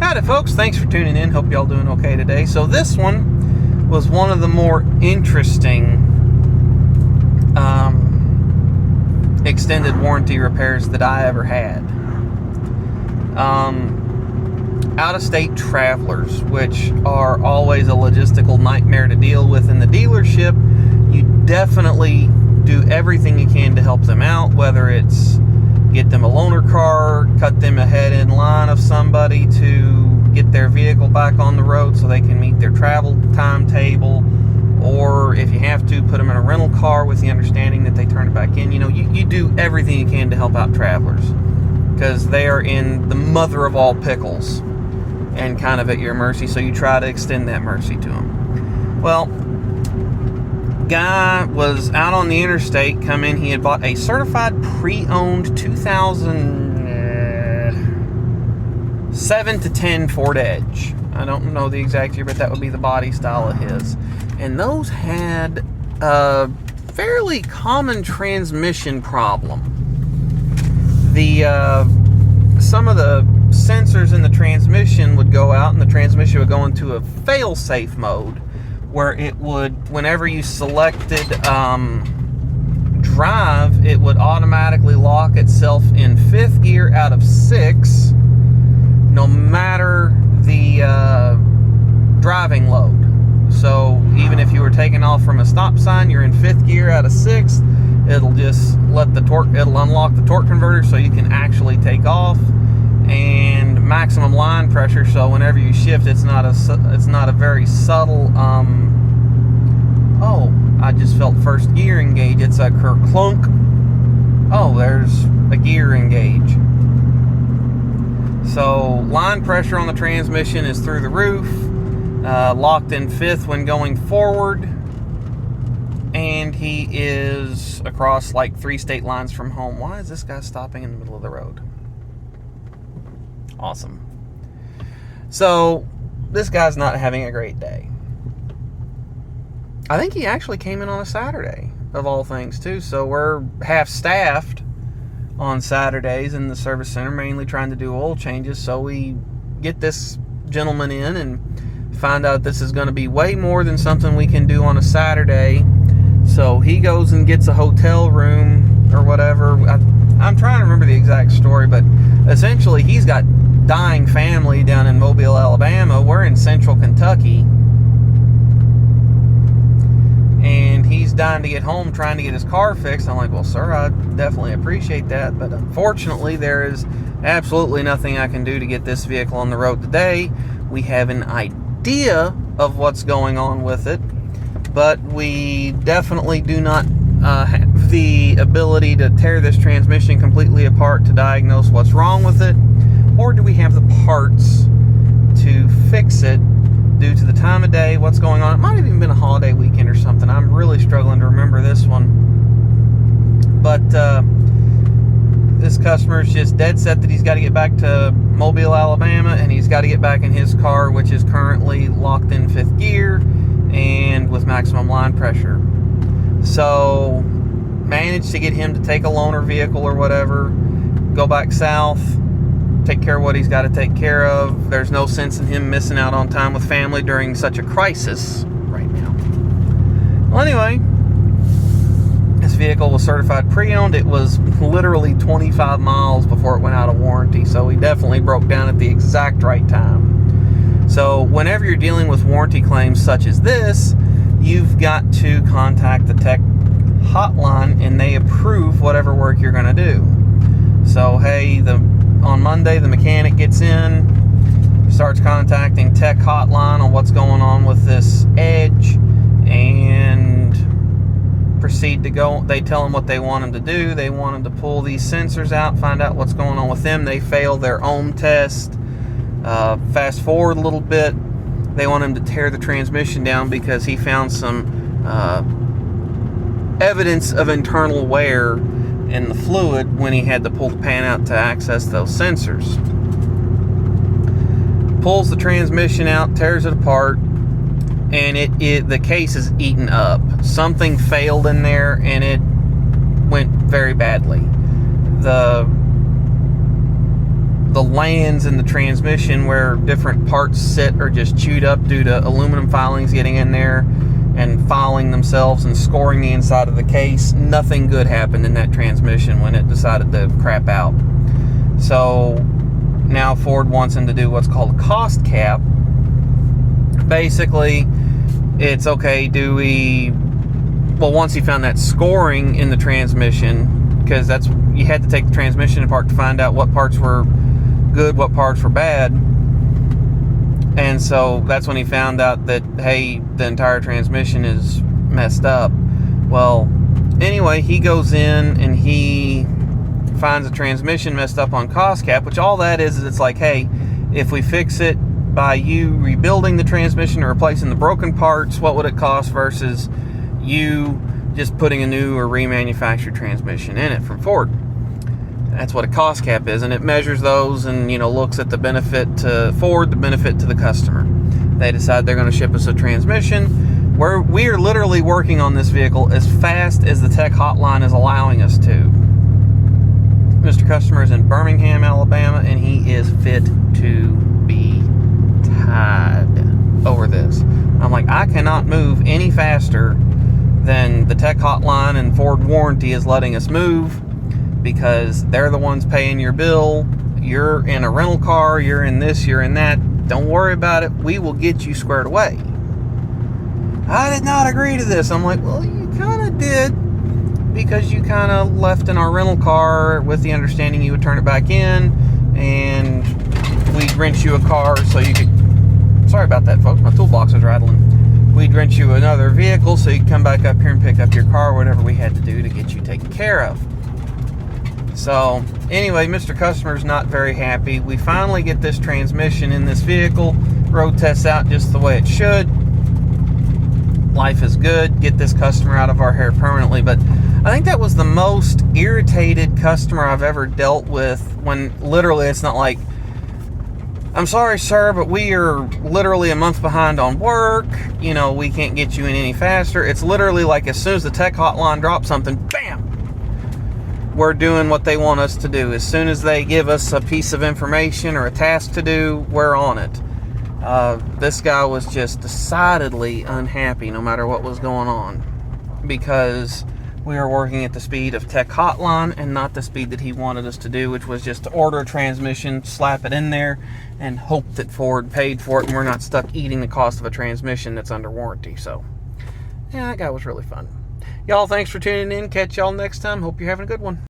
Howdy folks, thanks for tuning in. Hope y'all doing okay today. So this one was one of the more interesting extended warranty repairs that I ever had. Out-of-state travelers, which are always a logistical nightmare to deal with in the dealership. You definitely do everything you can to help them out, whether it's get them a loaner car, cut them ahead in line of somebody to get their vehicle back on the road so they can meet their travel timetable, or if you have to, put them in a rental car with the understanding that they turn it back in. You know, you do everything you can to help out travelers because they are in the mother of all pickles and kind of at your mercy, so you try to extend that mercy to them. Well, guy was out on the interstate, come in, he had bought a certified pre-owned 2007 to 10 Ford Edge. I don't know the exact year, but that would be the body style of his. And those had a fairly common transmission problem. Some of the sensors in the transmission would go out, and the transmission would go into a fail-safe mode, where it would, whenever you selected drive, it would automatically lock itself in 5th gear out of 6, no matter the driving load. So even if you were taking off from a stop sign, you're in 5th gear out of 6, it'll just let the torque, it'll unlock the torque converter so you can actually take off. And maximum line pressure, so whenever you shift, it's not a very subtle oh, I just felt first gear engage. It's a kerclunk. Oh, there's a gear engage. So line pressure on the transmission is through the roof, locked in 5th when going forward, and he is across like 3 state lines from home. Why is this guy stopping in the middle of the road? Awesome. So this guy's not having a great day. I think he actually came in on a Saturday, of all things, too. So we're half-staffed on Saturdays in the service center, mainly trying to do oil changes. So we get this gentleman in and find out this is going to be way more than something we can do on a Saturday. So he goes and gets a hotel room or whatever. I'm trying to remember the exact story, but essentially he's got dying family down in Mobile, Alabama. We're in central Kentucky, and he's dying to get home, trying to get his car fixed. I'm like, well, sir, I definitely appreciate that, but unfortunately there is absolutely nothing I can do to get this vehicle on the road today. We have an idea of what's going on with it, but we definitely do not have the ability to tear this transmission completely apart to diagnose what's wrong with it, or do we have the parts to fix it due to the time of day, what's going on. It might have even been a holiday weekend or something. I'm really struggling to remember this one. But this customer is just dead set that he's got to get back to Mobile, Alabama, and he's got to get back in his car, which is currently locked in 5th gear and with maximum line pressure. So managed to get him to take a loaner vehicle or whatever, go back south, take care of what he's got to take care of. There's no sense in him missing out on time with family during such a crisis right now. Well, anyway, this vehicle was certified pre-owned. It was literally 25 miles before it went out of warranty, so he definitely broke down at the exact right time. So whenever you're dealing with warranty claims such as this, you've got to contact the tech hotline, and they approve whatever work you're going to do. So, hey, on Monday, the mechanic gets in, starts contacting tech hotline on what's going on with this Edge, and proceed to go. They tell him what they want him to do. They want him to pull these sensors out, find out what's going on with them. They fail their own test. Fast forward a little bit, they want him to tear the transmission down because he found some evidence of internal wear in the fluid when he had to pull the pan out to access those sensors. Pulls the transmission out, tears it apart, and the case is eaten up. Something failed in there, and it went very badly. The the lands in the transmission where different parts sit are just chewed up due to aluminum filings getting in there and filing themselves and scoring the inside of the case. Nothing good happened in that transmission when it decided to crap out. So now Ford wants him to do what's called a cost cap. Basically, it's okay, once he found that scoring in the transmission, because you had to take the transmission apart to find out what parts were good, what parts were bad. And so that's when he found out that, hey, the entire transmission is messed up. Well, anyway, he goes in and he finds a transmission messed up on cost cap, which all that is it's like, hey, if we fix it by you rebuilding the transmission or replacing the broken parts, what would it cost versus you just putting a new or remanufactured transmission in it from Ford? That's what a cost cap is, and it measures those and, looks at the benefit to Ford, the benefit to the customer. They decide they're going to ship us a transmission. We are literally working on this vehicle as fast as the tech hotline is allowing us to. Mr. Customer is in Birmingham, Alabama, and he is fit to be tied over this. I'm like, I cannot move any faster than the tech hotline and Ford warranty is letting us move, because they're the ones paying your bill. You're in a rental car, you're in this, you're in that. Don't worry about it. We will get you squared away. I did not agree to this. I'm like, well, you kind of did, because you kind of left in our rental car with the understanding you would turn it back in and we'd rent you a car so you could... Sorry about that, folks. My toolbox is rattling. We'd rent you another vehicle so you could come back up here and pick up your car, whatever we had to do to get you taken care of. So, anyway, Mr. Customer's not very happy. We finally get this transmission in this vehicle. Road tests out just the way it should. Life is good. Get this customer out of our hair permanently. But I think that was the most irritated customer I've ever dealt with, when literally it's not like, I'm sorry, sir, but we are literally a month behind on work. We can't get you in any faster. It's literally like as soon as the tech hotline drops something, bam! We're doing what they want us to do. As soon as they give us a piece of information or a task to do, we're on it. This guy was just decidedly unhappy no matter what was going on, because we were working at the speed of tech hotline and not the speed that he wanted us to do, which was just to order a transmission, slap it in there, and hope that Ford paid for it and we're not stuck eating the cost of a transmission that's under warranty. So, yeah, that guy was really fun. Y'all, thanks for tuning in. Catch y'all next time. Hope you're having a good one.